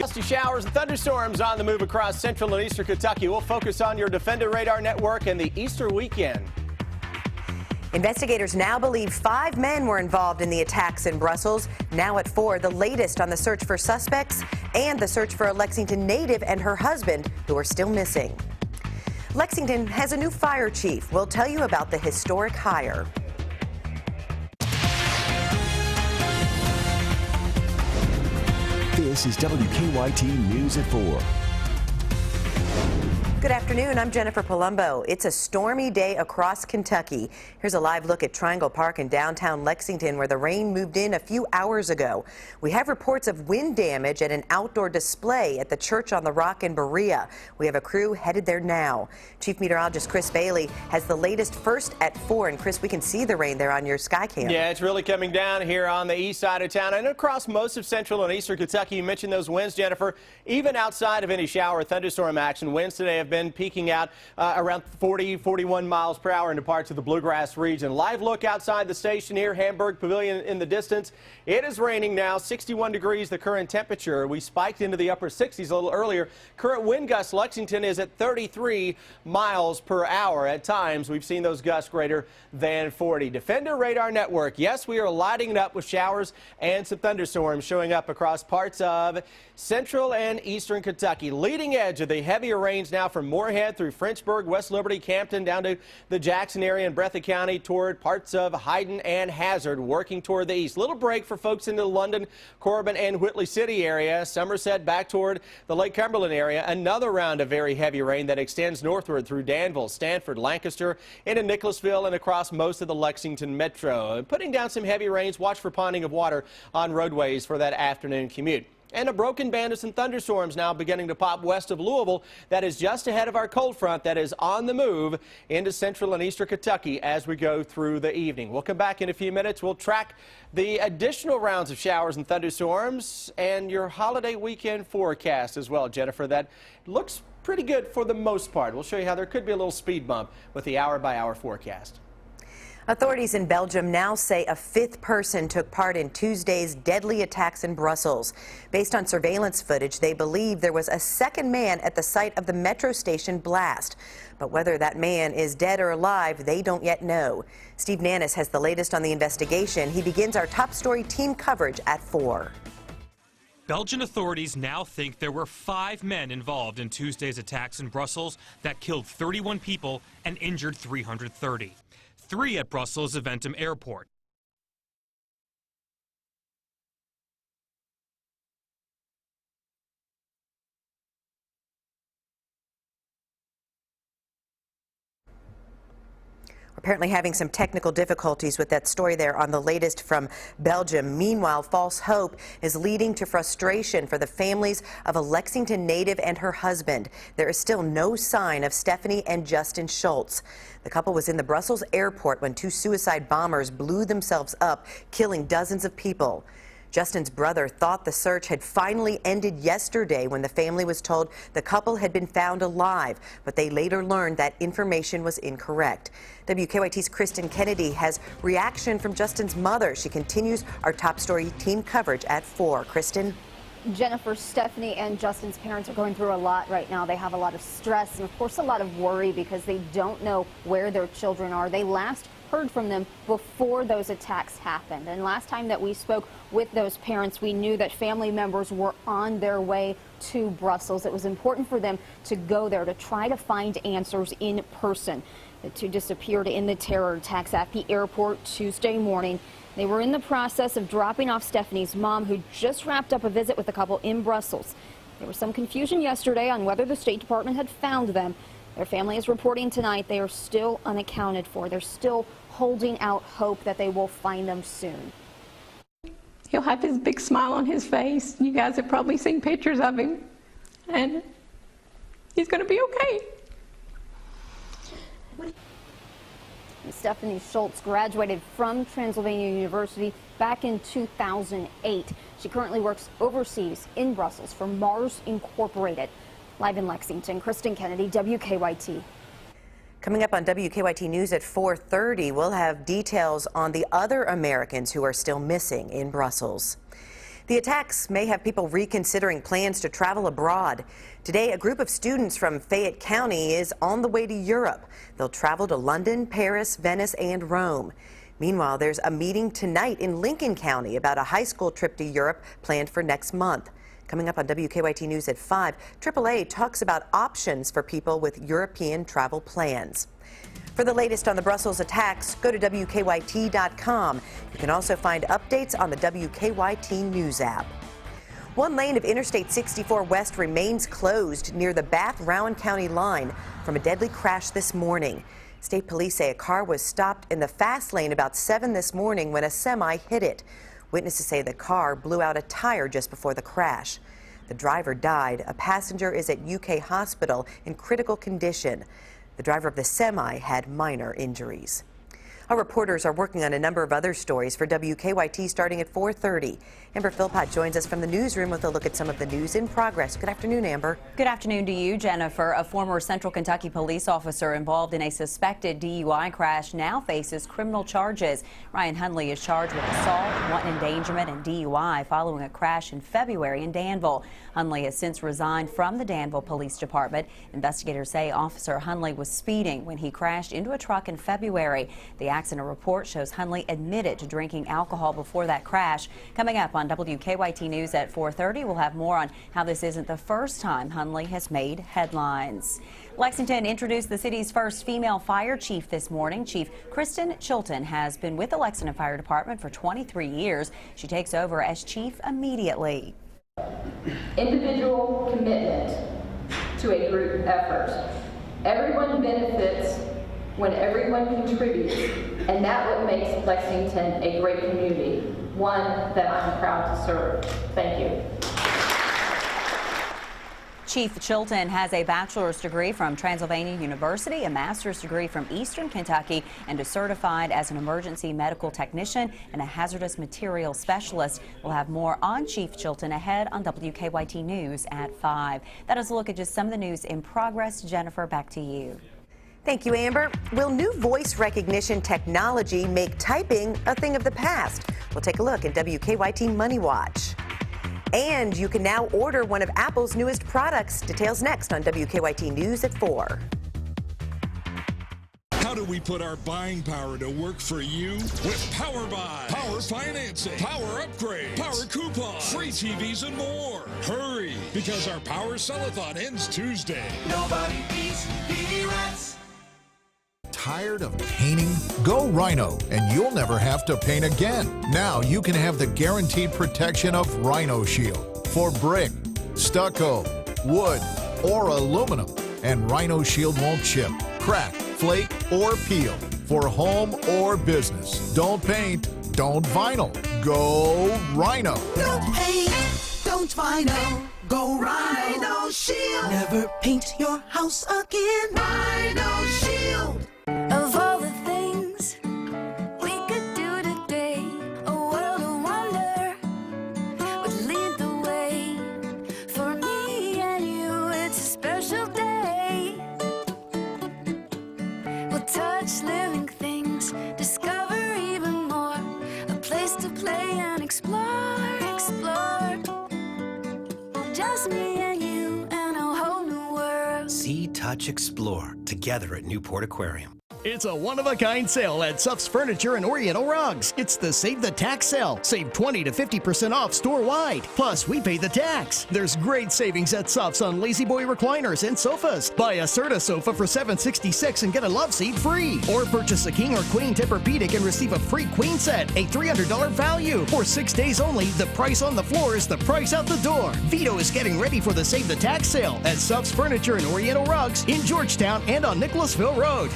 Gusty showers and thunderstorms on the move across central and eastern Kentucky. We'll focus on your Defender radar network and the Easter weekend. Investigators now believe 5 men were involved in the attacks in Brussels. Now at 4, the latest on the search for suspects and the search for a Lexington native and her husband who are still missing. Lexington has a new fire chief. We'll tell you about the historic hire. This is WKYT News at 4. Good afternoon, I'm Jennifer Palumbo. It's a stormy day across Kentucky. Here's a live look at Triangle Park in downtown Lexington where the rain moved in a few hours ago. We have reports of wind damage at an outdoor display at the Church on the Rock in Berea. We have a crew headed there now. Chief Meteorologist Chris Bailey has the latest first at 4. And Chris, we can see the rain there on your sky cam. Yeah, it's really coming down here on the east side of town and across most of central and eastern Kentucky. You mentioned those winds, Jennifer. Even outside of any shower or thunderstorm action, winds today have been peaking out around 41 miles per hour into parts of the Bluegrass region. Live look outside the station here, Hamburg Pavilion in the distance. It is raining now, 61 degrees the current temperature. We spiked into the upper 60s a little earlier. Current wind gust Lexington is at 33 miles per hour. At times, we've seen those gusts greater than 40. Defender radar network. Yes, we are lighting it up with showers and some thunderstorms showing up across parts of central and eastern Kentucky. Leading edge of the heavier rains now from Moorhead through Frenchburg, West Liberty, Campton, down to the Jackson area and Breathitt County toward parts of Hyden and Hazard, working toward the east. Little break for folks in the London, Corbin, and Whitley City area. Somerset back toward the Lake Cumberland area. Another round of very heavy rain that extends northward through Danville, Stanford, Lancaster, into Nicholasville and across most of the Lexington metro. And putting down some heavy rains. Watch for ponding of water on roadways for that afternoon commute. And a broken band of some thunderstorms now beginning to pop west of Louisville. That is just ahead of our cold front that is on the move into central and eastern Kentucky as we go through the evening. We'll come back in a few minutes. We'll track the additional rounds of showers and thunderstorms and your holiday weekend forecast as well, Jennifer. That looks pretty good for the most part. We'll show you how there could be a little speed bump with the hour-by-hour forecast. Authorities in Belgium now say a 5th person took part in Tuesday's deadly attacks in Brussels. Based on surveillance footage, they believe there was a 2nd man at the site of the metro station blast. But whether that man is dead or alive, they don't yet know. Steve Nannis has the latest on the investigation. He begins our top story team coverage at 4. Belgian authorities now think there were 5 men involved in Tuesday's attacks in Brussels that killed 31 people and injured 330. 3 at Brussels' Eventum Airport. Apparently having some technical difficulties with that story there on the latest from Belgium. Meanwhile, false hope is leading to frustration for the families of a Lexington native and her husband. There is still no sign of Stephanie and Justin Schultz. The couple was in the Brussels airport when 2 suicide bombers blew themselves up, killing dozens of people. Justin's brother thought the search had finally ended yesterday when the family was told the couple had been found alive, but they later learned that information was incorrect. WKYT's Kristen Kennedy has reaction from Justin's mother. She continues our top story team coverage at 4. Kristen? Jennifer, Stephanie, and Justin's parents are going through a lot right now. They have a lot of stress and, of course, a lot of worry because they don't know where their children are. They last heard from them before those attacks happened. And last time that we spoke with those parents, we knew that family members were on their way to Brussels. It was important for them to go there to try to find answers in person. The 2 disappeared in the terror attacks at the airport Tuesday morning. They were in the process of dropping off Stephanie's mom, who just wrapped up a visit with the couple in Brussels. There was some confusion yesterday on whether the State Department had found them. Their family is reporting tonight they are still unaccounted for. They're still holding out hope that they will find them soon. He'll have his big smile on his face. You guys have probably seen pictures of him. And he's going to be okay. Stephanie Schultz graduated from Transylvania University back in 2008. She currently works overseas in Brussels for Mars Incorporated. Live in Lexington, Kristen Kennedy, WKYT. Coming up on WKYT News at 4:30, we'll have details on the other Americans who are still missing in Brussels. The attacks may have people reconsidering plans to travel abroad. Today, a group of students from Fayette County is on the way to Europe. They'll travel to London, Paris, Venice, and Rome. Meanwhile, there's a meeting tonight in Lincoln County about a high school trip to Europe planned for next month. Coming up on WKYT News at 5, AAA talks about options for people with European travel plans. For the latest on the Brussels attacks, go to WKYT.com. You can also find updates on the WKYT News app. One lane of Interstate 64 West remains closed near the Bath-Rowan County line from a deadly crash this morning. State police say a car was stopped in the fast lane about 7 this morning when a semi hit it. Witnesses say the car blew out a tire just before the crash. The driver died. A passenger is at UK Hospital in critical condition. The driver of the semi had minor injuries. Our reporters are working on a number of other stories for WKYT starting at 4:30. Amber Philpott joins us from the newsroom with a look at some of the news in progress. Good afternoon, Amber. Good afternoon to you, Jennifer. A former Central Kentucky police officer involved in a suspected DUI crash now faces criminal charges. Ryan Hunley is charged with assault, wanton endangerment, and DUI following a crash in February in Danville. Hunley has since resigned from the Danville Police Department. Investigators say Officer Hunley was speeding when he crashed into a truck in February. The accident report shows Hunley admitted to drinking alcohol before that crash. Coming up on WKYT News at 4:30, we'll have more on how this isn't the first time Hunley has made headlines. Lexington introduced the city's first female fire chief this morning. Chief Kristen Chilton has been with the Lexington Fire Department for 23 years. She takes over as chief immediately. Individual commitment to a group effort. Everyone benefits when everyone contributes, and that's what makes Lexington a great community, one that I'm proud to serve. Thank you. Chief Chilton has a bachelor's degree from Transylvania University, a master's degree from Eastern Kentucky, and is certified as an emergency medical technician and a hazardous materials specialist. We'll have more on Chief Chilton ahead on WKYT News at 5. That is a look at just some of the news in progress. Jennifer, back to you. Thank you, Amber. Will new voice recognition technology make typing a thing of the past? We'll take a look at WKYT Money Watch. And you can now order one of Apple's newest products. Details next on WKYT News at 4. How do we put our buying power to work for you? With Power Buy, Power Financing, Power Upgrades, Power Coupons, free TVs, and more. Hurry, because our Power Sellathon ends Tuesday. Nobody beats P-Rex. Tired of painting? Go Rhino, and you'll never have to paint again. Now you can have the guaranteed protection of Rhino Shield for brick, stucco, wood, or aluminum. And Rhino Shield won't chip, crack, flake, or peel for home or business. Don't paint, don't vinyl. Go Rhino. Don't paint, don't vinyl. Go Rhino Shield. Never paint your house again. Rhino Shield. Of all the things we could do today, a world of wonder would lead the way. For me and you, it's a special day. We'll touch living things, discover even more, a place to play and explore, explore. Just me and you and a whole new world. See, touch, explore together at Newport Aquarium. It's a one-of-a-kind sale at Suff's Furniture and Oriental Rugs. It's the Save the Tax sale. Save 20 to 50% off store-wide. Plus, we pay the tax. There's great savings at Suff's on Lazy Boy recliners and sofas. Buy a Serta sofa for $766 and get a love seat free. Or purchase a king or queen Tempur-Pedic and receive a free queen set, a $300 value. For 6 days only, the price on the floor is the price out the door. Vito is getting ready for the Save the Tax sale at Suff's Furniture and Oriental Rugs in Georgetown and on Nicholasville Road.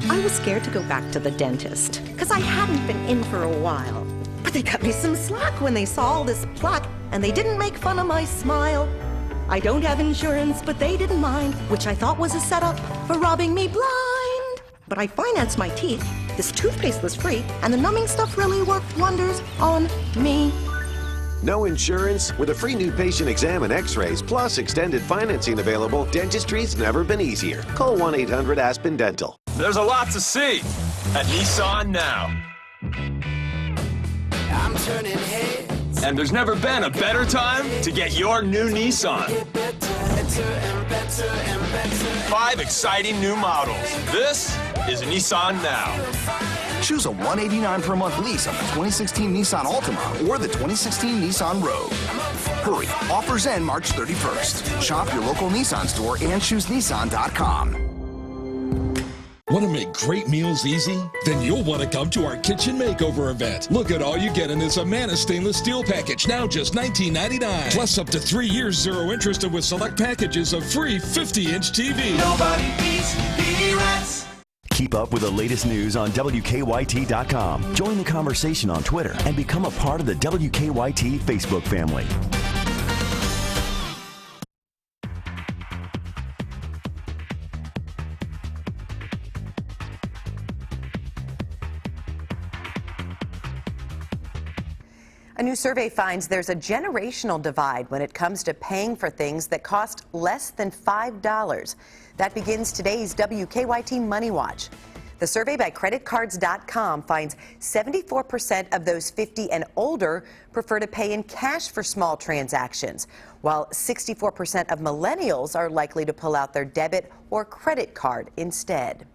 I was scared to go back to the dentist because I hadn't been in for a while. But they cut me some slack when they saw all this plaque, and they didn't make fun of my smile. I don't have insurance, but they didn't mind, which I thought was a setup for robbing me blind. But I financed my teeth, this toothpaste was free, and the numbing stuff really worked wonders on me. No insurance? With a free new patient exam and x-rays, plus extended financing available, dentistry's never been easier. Call 1-800-ASPEN-DENTAL. There's a lot to see at Nissan now. I'm turning heads And there's never been a better time to get your new Nissan. 5 exciting new models. This is a Nissan Now. Choose a $189 per month lease on the 2016 Nissan Altima or the 2016 Nissan Rogue. Hurry, offers end March 31st. Shop your local Nissan store and choose Nissan.com. Want to make great meals easy? Then you'll want to come to our kitchen makeover event. Look at all you get in this Amana stainless steel package, now just $19.99. Plus up to 3 years, 0 interest, and with select packages of free 50-inch TV. Nobody beats B-Rats. Keep up with the latest news on WKYT.com. Join the conversation on Twitter and become a part of the WKYT Facebook family. A new survey finds there's a generational divide when it comes to paying for things that cost less than $5. That begins today's WKYT Money Watch. The survey by creditcards.com finds 74% of those 50 and older prefer to pay in cash for small transactions, while 64% of millennials are likely to pull out their debit or credit card instead.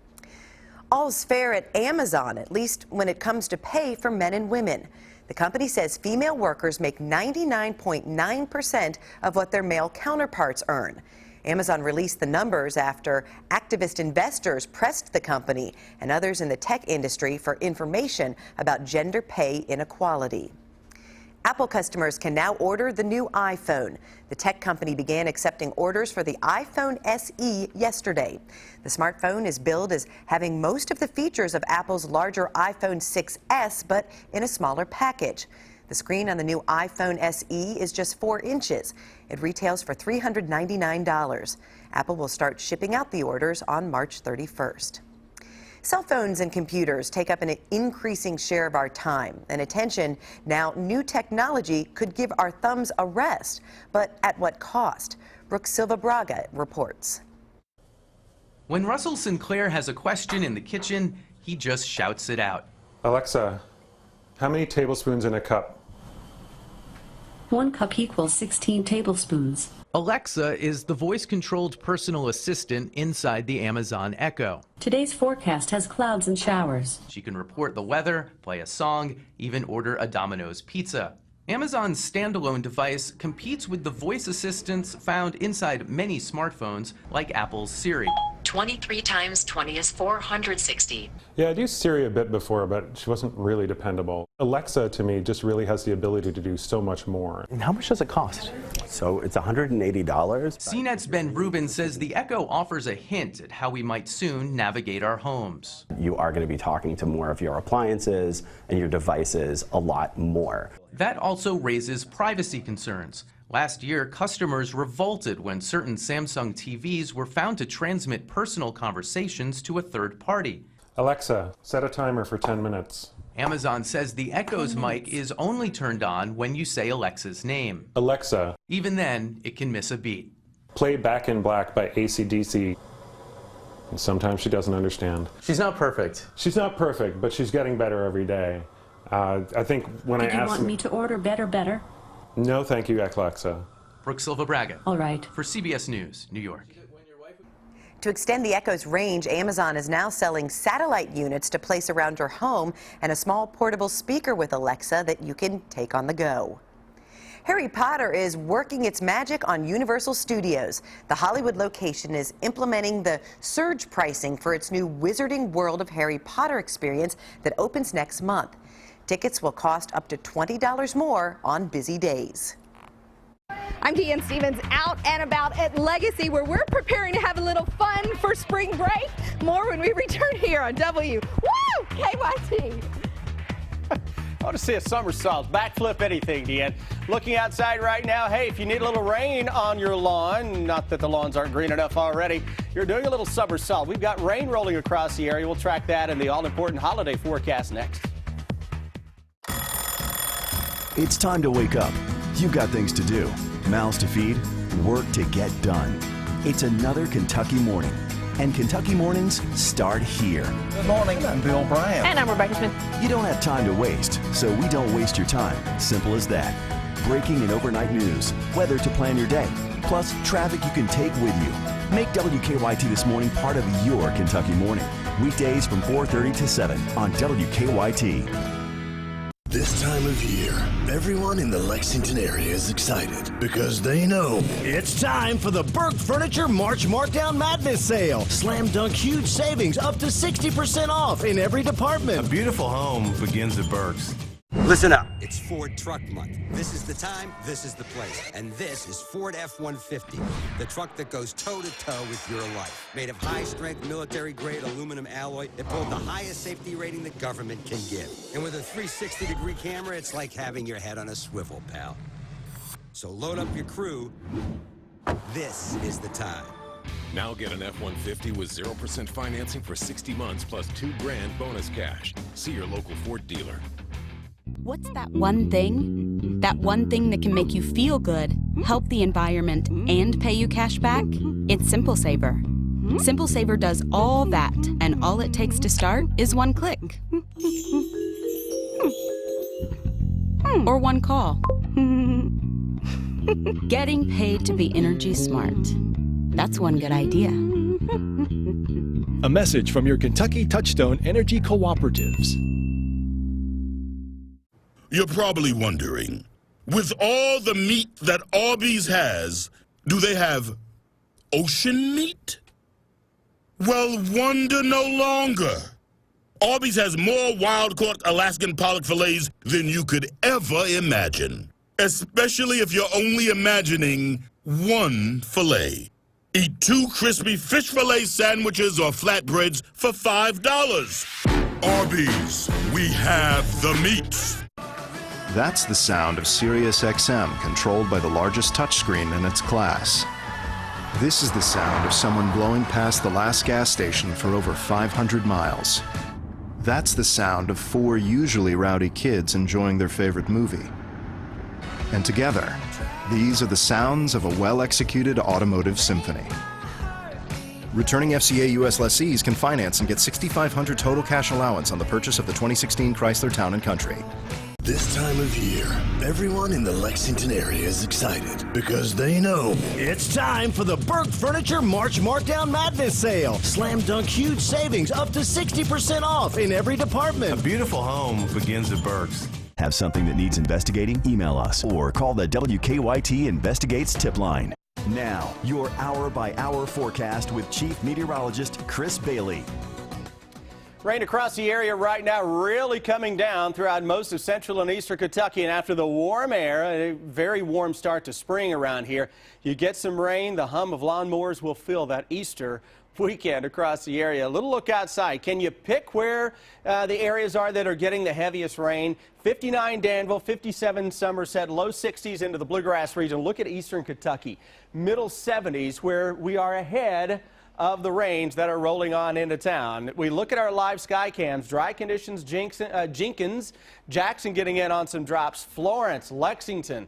All's fair at Amazon, at least when it comes to pay for men and women. The company says female workers make 99.9% of what their male counterparts earn. Amazon released the numbers after activist investors pressed the company and others in the tech industry for information about gender pay inequality. Apple customers can now order the new iPhone. The tech company began accepting orders for the iPhone SE yesterday. The smartphone is billed as having most of the features of Apple's larger iPhone 6s, but in a smaller package. The screen on the new iPhone SE is just 4 inches. It retails for $399. Apple will start shipping out the orders on March 31st. Cell phones and computers take up an increasing share of our time and attention. Now, new technology could give our thumbs a rest, but at what cost? Brooke Silva Braga reports. When Russell Sinclair has a question in the kitchen, he just shouts it out. Alexa, how many tablespoons in a cup? 1 cup equals 16 tablespoons. Alexa is the voice-controlled personal assistant inside the Amazon Echo. Today's forecast has clouds and showers. She can report the weather, play a song, even order a Domino's pizza. Amazon's standalone device competes with the voice assistants found inside many smartphones, like Apple's Siri. 23 times 20 is 460. Yeah, I'd used Siri a bit before, but she wasn't really dependable. Alexa, to me, just really has the ability to do so much more. And how much does it cost? So it's $180. CNET's Ben Rubin says the Echo offers a hint at how we might soon navigate our homes. You are going to be talking to more of your appliances and your devices a lot more. That also raises privacy concerns. Last year, customers revolted when certain Samsung TVs were found to transmit personal conversations to a third party. Alexa, set a timer for 10 minutes. Amazon says the Echo's mic is only turned on when you say Alexa's name. Alexa. Even then, it can miss a beat. Play Back in Black by AC/DC. And sometimes she doesn't understand. She's not perfect. She's not perfect, but she's getting better every day. I think when I asked... Did you want me to order better? No, thank you, Alexa. Brooke Silva Braga. All right. For CBS News, New York. To extend the Echo's range, Amazon is now selling satellite units to place around your home and a small portable speaker with Alexa that you can take on the go. Harry Potter is working its magic on Universal Studios. The Hollywood location is implementing the surge pricing for its new Wizarding World of Harry Potter experience that opens next month. Tickets will cost up to $20 more on busy days. I'm Deanne Stevens, out and about at Legacy, where we're preparing to have a little fun for spring break. More when we return here on WKYT. I want to see a somersault, backflip, anything, Deanne. Looking outside right now, hey, if you need a little rain on your lawn, not that the lawns aren't green enough already, you're doing a little somersault. We've got rain rolling across the area. We'll track that in the all-important holiday forecast next. It's time to wake up. You've got things to do, mouths to feed, work to get done. It's another Kentucky morning, and Kentucky mornings start here. Good morning, I'm Bill Bryant. And I'm Rebecca Smith. You don't have time to waste, so we don't waste your time. Simple as that. breaking and overnight news, weather to plan your day, plus traffic you can take with you. Make WKYT This Morning part of your Kentucky morning. Weekdays from 4:30 to 7 on WKYT. This time of year, everyone in the Lexington area is excited because they know It's time for the Burke Furniture March Markdown Madness Sale. Slam dunk huge savings up to 60% off in every department. A beautiful home begins at Burke's. Listen up. It's Ford Truck Month. This is the time, this is the place. And this is Ford F-150, the truck that goes toe-to-toe with your life. Made of high-strength, military-grade aluminum alloy, it pulled the highest safety rating the government can give. And with a 360-degree camera, it's like having your head on a swivel, pal. So load up your crew. This is the time. Now get an F-150 with 0% financing for 60 months plus $2,000 bonus cash. See your local Ford dealer. What's that one thing? That one thing that can make you feel good, help the environment, and pay you cash back? It's Simple Saver. Simple Saver does all that, and all it takes to start is one click. Or one call. Getting paid to be energy smart. That's one good idea. A message from your Kentucky Touchstone Energy Cooperatives. You're probably wondering, with all the meat that Arby's has, do they have ocean meat? Well, wonder no longer. Arby's has more wild-caught Alaskan pollock fillets than you could ever imagine, especially if you're only imagining one fillet. Eat 2 crispy fish fillet sandwiches or flatbreads for $5. Arby's, we have the meats. That's the sound of Sirius XM, controlled by the largest touchscreen in its class. This is the sound of someone blowing past the last gas station for over 500 miles. That's the sound of 4 usually rowdy kids enjoying their favorite movie. And together, these are the sounds of a well-executed automotive symphony. Returning FCA U.S. lessees can finance and get $6,500 total cash allowance on the purchase of the 2016 Chrysler Town & Country. This time of year, everyone in the Lexington area is excited because they know It's time for the Burke Furniture March Markdown Madness Sale. Slam dunk huge savings up to 60% off in every department. A beautiful home begins at Burke's. Have something that needs investigating? Email us or call the WKYT Investigates tip line. Now, your hour-by-hour forecast with Chief Meteorologist Chris Bailey. Rain across the area right now really coming down throughout most of central and eastern Kentucky. And after the warm air, a very warm start to spring around here, you get some rain. The hum of lawnmowers will fill that Easter weekend across the area. A little look outside. Can you pick where the areas are that are getting the heaviest rain? 59 Danville, 57 Somerset, low 60s into the Bluegrass region. Look at eastern Kentucky, middle 70s where we are ahead of the rains that are rolling on into town. We look at our live sky cams. Dry conditions, Jenkins, Jackson getting in on some drops, Florence, Lexington,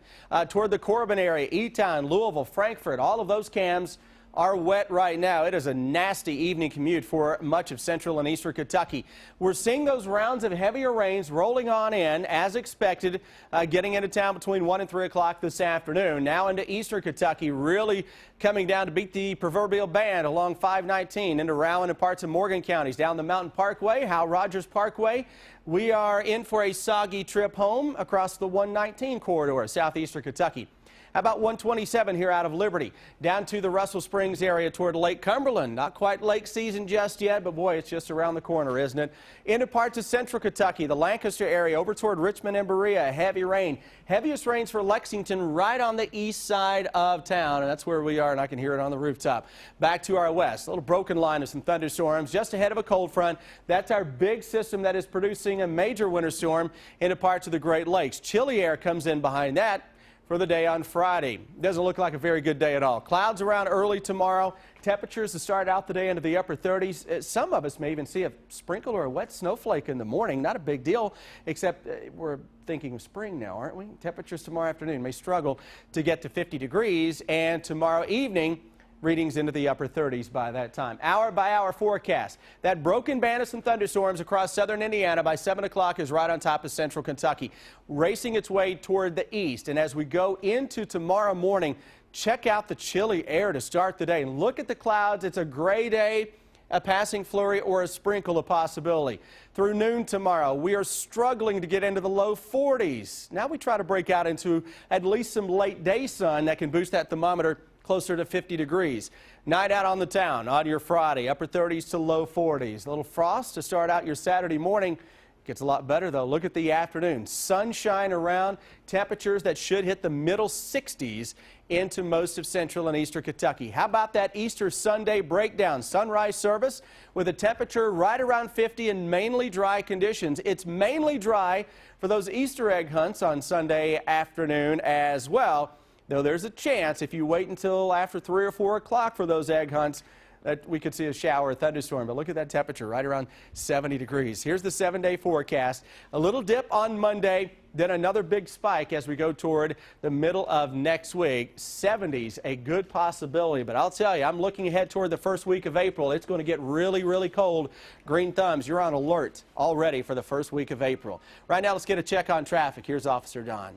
toward the Corbin area, E-Town, Louisville, Frankfort, all of those cams are wet right now. It is a nasty evening commute for much of central and eastern Kentucky. We're seeing those rounds of heavier rains rolling on in as expected, getting into town between 1 and 3 o'clock this afternoon. Now into eastern Kentucky, really coming down to beat the proverbial band along 519 into Rowan and parts of Morgan counties. Down the Mountain Parkway, Hal Rogers Parkway, we are in for a soggy trip home across the 119 corridor, southeastern Kentucky. How about 127 here out of Liberty, down to the Russell Springs area toward Lake Cumberland. Not quite lake season just yet, but boy, it's just around the corner, isn't it? Into parts of central Kentucky, the Lancaster area, over toward Richmond and Berea, heavy rain. Heaviest rains for Lexington right on the east side of town, and that's where we are, and I can hear it on the rooftop. Back to our west, a little broken line of some thunderstorms just ahead of a cold front. That's our big system that is producing a major winter storm into parts of the Great Lakes. Chilly air comes in behind that for the day on Friday. Doesn't look like a very good day at all. Clouds around early tomorrow. Temperatures to start out the day into the upper 30s. Some of us may even see a sprinkle or a wet snowflake in the morning. Not a big deal, except we're thinking of spring now, aren't we? Temperatures tomorrow afternoon may struggle to get to 50 degrees, and tomorrow evening readings into the upper 30s by that time. Hour-by-hour forecast. That broken band of some thunderstorms across southern Indiana by 7 o'clock is right on top of central Kentucky, racing its way toward the east. And as we go into tomorrow morning, check out the chilly air to start the day. Look at the clouds. It's a gray day, a passing flurry or a sprinkle a possibility. Through noon tomorrow, we are struggling to get into the low 40s. Now we try to break out into at least some late day sun that can boost that thermometer closer to 50 degrees. Night out on the town on your Friday, upper 30s to low 40s. A little frost to start out your Saturday morning. Gets a lot better though. Look at the afternoon. Sunshine around, temperatures that should hit the middle 60s into most of central and eastern Kentucky. How about that Easter Sunday breakdown? Sunrise service with a temperature right around 50 and mainly dry conditions. It's mainly dry for those Easter egg hunts on Sunday afternoon as well. Though there's a chance if you wait until after 3 or 4 o'clock for those egg hunts that we could see a shower or thunderstorm. But look at that temperature, right around 70 degrees. Here's the 7-day forecast. A little dip on Monday, then another big spike as we go toward the middle of next week. 70s, a good possibility. But I'll tell you, I'm looking ahead toward the first week of April. It's going to get really, really cold. Green thumbs, you're on alert already for the first week of April. Right now, let's get a check on traffic. Here's Officer Don.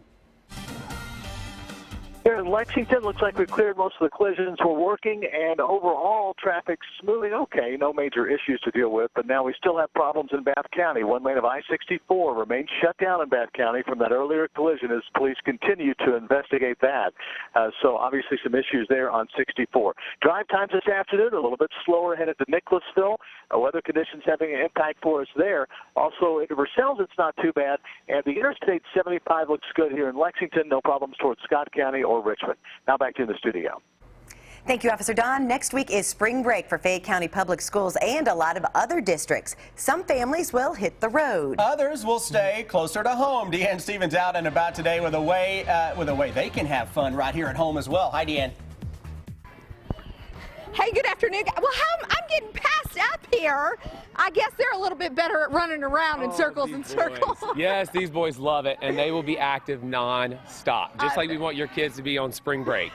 Here in Lexington, looks like we cleared most of the collisions. We're working, and overall, traffic's moving okay. No major issues to deal with, but now we still have problems in Bath County. One lane of I-64 remains shut down in Bath County from that earlier collision as police continue to investigate that. So obviously some issues there on 64. Drive times this afternoon, a little bit slower headed to Nicholasville. Weather conditions having an impact for us there. Also, into Versailles, it's not too bad. And the Interstate 75 looks good here in Lexington. No problems towards Scott County or Richmond. Now back to you in the studio. Thank you, Officer Don. Next week is spring break for Fayette County Public Schools and a lot of other districts. Some families will hit the road. Others will stay closer to home. Deanne Stevens out and about today with a way they can have fun right here at home as well. Hi, Deanne. Hey, good afternoon. Well, I'm getting passed up here. I guess they're a little bit better at running around in circles and circles. Yes, these boys love it, and they will be active non-stop, just like we want your kids to be on spring break.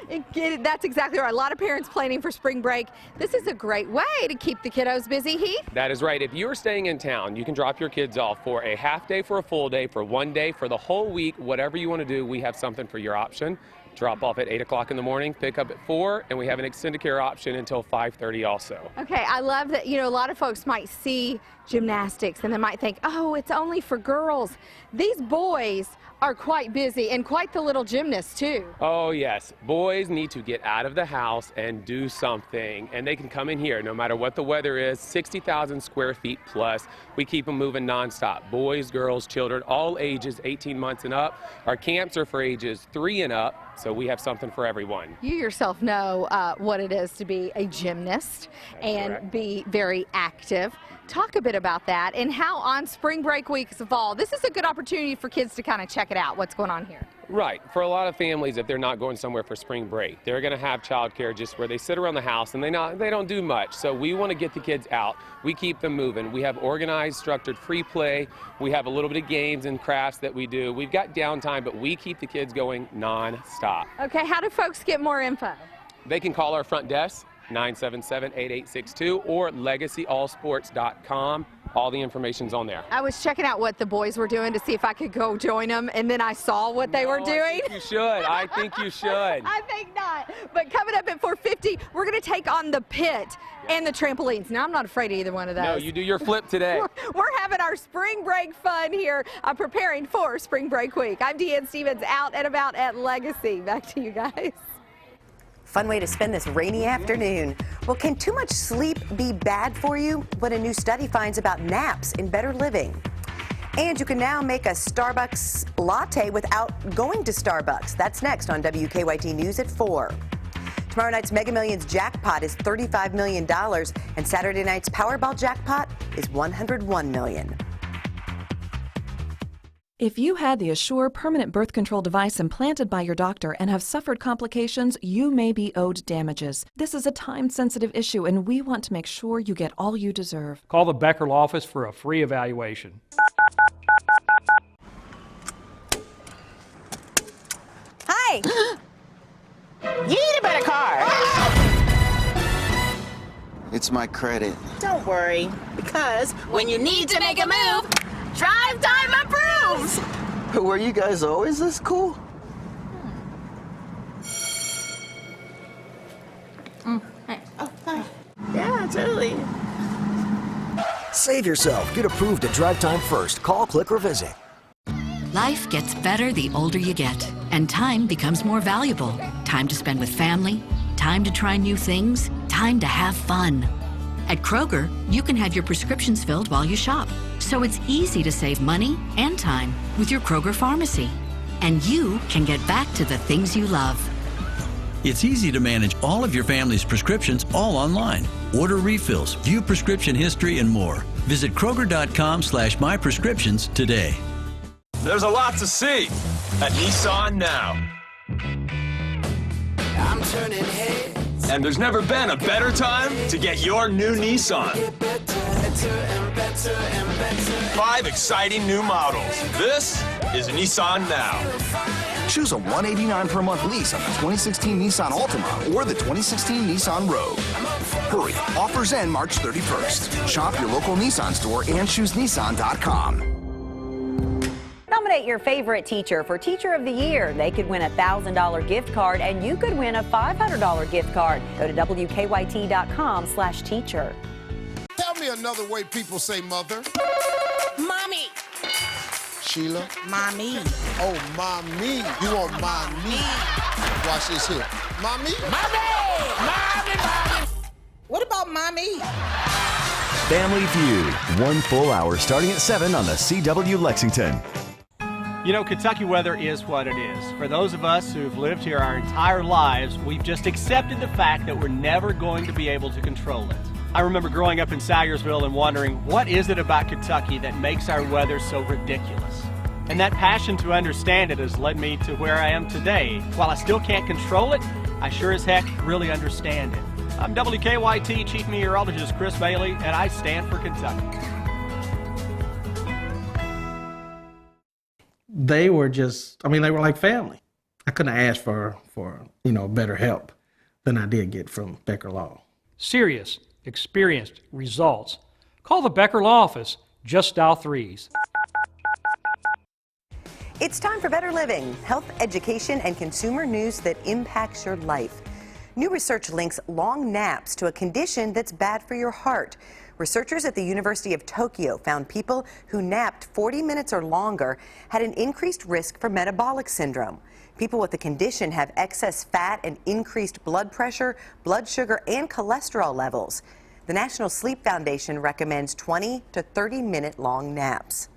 That's exactly right. A lot of parents planning for spring break. This is a great way to keep the kiddos busy, Heath. That is right. If you're staying in town, you can drop your kids off for a half day, for a full day, for one day, for the whole week, whatever you want to do, we have something for your option. Drop off at 8 o'clock in the morning, pick up at 4, and we have an extended care option until 5:30 also. Okay, I love that, a lot of folks might see gymnastics and they might think, oh, it's only for girls. These boys are quite busy and quite the little gymnasts too. Oh yes, boys need to get out of the house and do something, and they can come in here no matter what the weather is. 60,000 square feet plus. We keep them moving nonstop. Boys, girls, children, all ages 18 months and up. Our camps are for ages 3 and up, so we have something for everyone. You yourself know what it is to be a gymnast and be very active. Talk a bit about that and how on spring break weeks of fall, this is a good opportunity for kids to kind of check it out, what's going on here. Right. For a lot of families, if they're not going somewhere for spring break, they're going to have childcare just where they sit around the house and they don't do much. So we want to get the kids out. We keep them moving. We have organized, structured free play. We have a little bit of games and crafts that we do. We've got downtime, but we keep the kids going non-stop. Okay, how do folks get more info? They can call our front desk, 977-8862, or legacyallsports.com. All the information's on there. I was checking out what the boys were doing to see if I could go join them, and then I saw what they were doing. I think you should. I think you should. I think not. But coming up at 4:50, we're going to take on the pit and the trampolines. Now, I'm not afraid of either one of those. No, you do your flip today. We're having our spring break fun here. I'm preparing for spring break week. I'm Deanne Stevens, out and about at Legacy. Back to you guys. Fun way to spend this rainy afternoon. Well, can too much sleep be bad for you? What a new study finds about naps in better living. And you can now make a Starbucks latte without going to Starbucks. That's next on WKYT News at 4. Tomorrow night's Mega Millions jackpot is $35 million, and Saturday night's Powerball jackpot is $101 million. If you had the Assure permanent birth control device implanted by your doctor and have suffered complications, you may be owed damages. This is a time-sensitive issue, and we want to make sure you get all you deserve. Call the Becker office for a free evaluation. Hi. You need a better car. It's my credit. Don't worry, because when you need to make a move, Drive Time approves! Were you guys always this cool? Hey. Oh, hi. Yeah, totally. Save yourself. Get approved at Drive Time first. Call, click, or visit. Life gets better the older you get, and time becomes more valuable. Time to spend with family, time to try new things, time to have fun. At Kroger, you can have your prescriptions filled while you shop, so it's easy to save money and time with your Kroger pharmacy. And you can get back to the things you love. It's easy to manage all of your family's prescriptions all online. Order refills, view prescription history, and more. Visit Kroger.com/myprescriptions today. There's a lot to see at Nissan now. I'm turning heads. And there's never been a better time to get your new Nissan. 5 exciting new models. This is Nissan Now. Choose a $189 per month lease on the 2016 Nissan Altima or the 2016 Nissan Rogue. Hurry, offers end March 31st. Shop your local Nissan store and choose Nissan.com. Nominate your favorite teacher for Teacher of the Year. They could win a $1,000 gift card, and you could win a $500 gift card. Go to WKYT.com/teacher. Tell me another way people say mother. Mommy. Sheila. Mommy. Oh, mommy. You want mommy. Watch this here. Mommy. Mommy. Mommy. Mommy. What about mommy? Family Feud, 1 full hour starting at 7 on the CW Lexington. You know, Kentucky weather is what it is. For those of us who've lived here our entire lives, we've just accepted the fact that we're never going to be able to control it. I remember growing up in Sayersville and wondering, what is it about Kentucky that makes our weather so ridiculous? And that passion to understand it has led me to where I am today. While I still can't control it, I sure as heck really understand it. I'm WKYT Chief Meteorologist Chris Bailey, and I stand for Kentucky. They were just, they were like family. I couldn't ask for better help than I did get from Becker Law. Serious, experienced, results. Call the Becker Law Office. Just dial 3s. It's time for Better Living, health, education, and consumer news that impacts your life. New research links long naps to a condition that's bad for your heart. Researchers at the University of Tokyo found people who napped 40 minutes or longer had an increased risk for metabolic syndrome. People with the condition have excess fat and increased blood pressure, blood sugar, and cholesterol levels. The National Sleep Foundation recommends 20 to 30-minute long naps.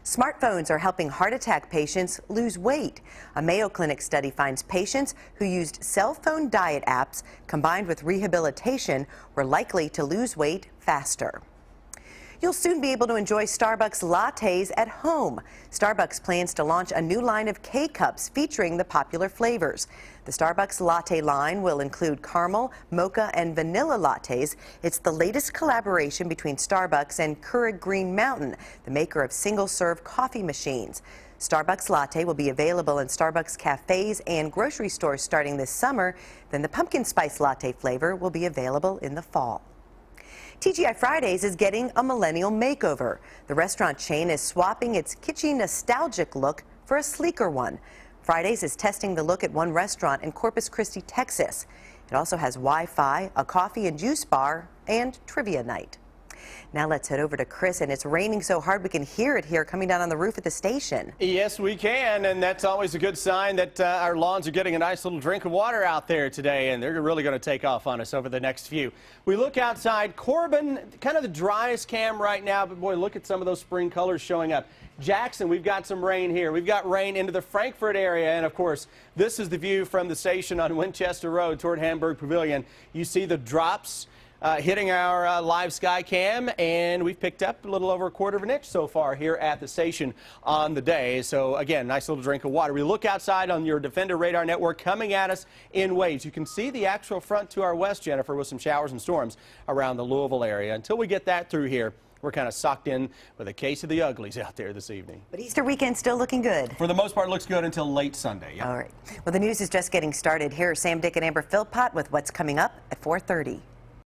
Smartphones are helping heart attack patients lose weight. A Mayo Clinic study finds patients who used cell phone diet apps combined with rehabilitation were likely to lose weight faster. You'll soon be able to enjoy Starbucks lattes at home. Starbucks plans to launch a new line of K-Cups featuring the popular flavors. The Starbucks latte line will include caramel, mocha, and vanilla lattes. It's the latest collaboration between Starbucks and Keurig Green Mountain, the maker of single-serve coffee machines. Starbucks latte will be available in Starbucks cafes and grocery stores starting this summer. Then the pumpkin spice latte flavor will be available in the fall. TGI Fridays is getting a millennial makeover. The restaurant chain is swapping its kitschy, nostalgic look for a sleeker one. Fridays is testing the look at one restaurant in Corpus Christi, Texas. It also has Wi-Fi, a coffee and juice bar, and trivia night. Now let's head over to Chris, and it's raining so hard we can hear it here coming down on the roof at the station. Yes, we can, and that's always a good sign that our lawns are getting a nice little drink of water out there today, and they're really going to take off on us over the next few. We look outside. Corbin, kind of the driest cam right now, but boy, look at some of those spring colors showing up. Jackson, we've got some rain here. We've got rain into the Frankfort area, and of course, this is the view from the station on Winchester Road toward Hamburg Pavilion. You see the drops hitting our live sky cam, and we've picked up a little over 1/4 of an inch so far here at the station on the day. So again, nice little drink of water. We look outside on your Defender radar network coming at us in waves. You can see the actual front to our west, Jennifer, with some showers and storms around the Louisville area. Until we get that through here, we're kind of socked in with a case of the uglies out there this evening. But Easter weekend still looking good. For the most part, it looks good until late Sunday. Yep. All right. Well, the news is just getting started. Here are Sam, Dick, and Amber Philpott with what's coming up at 4:30.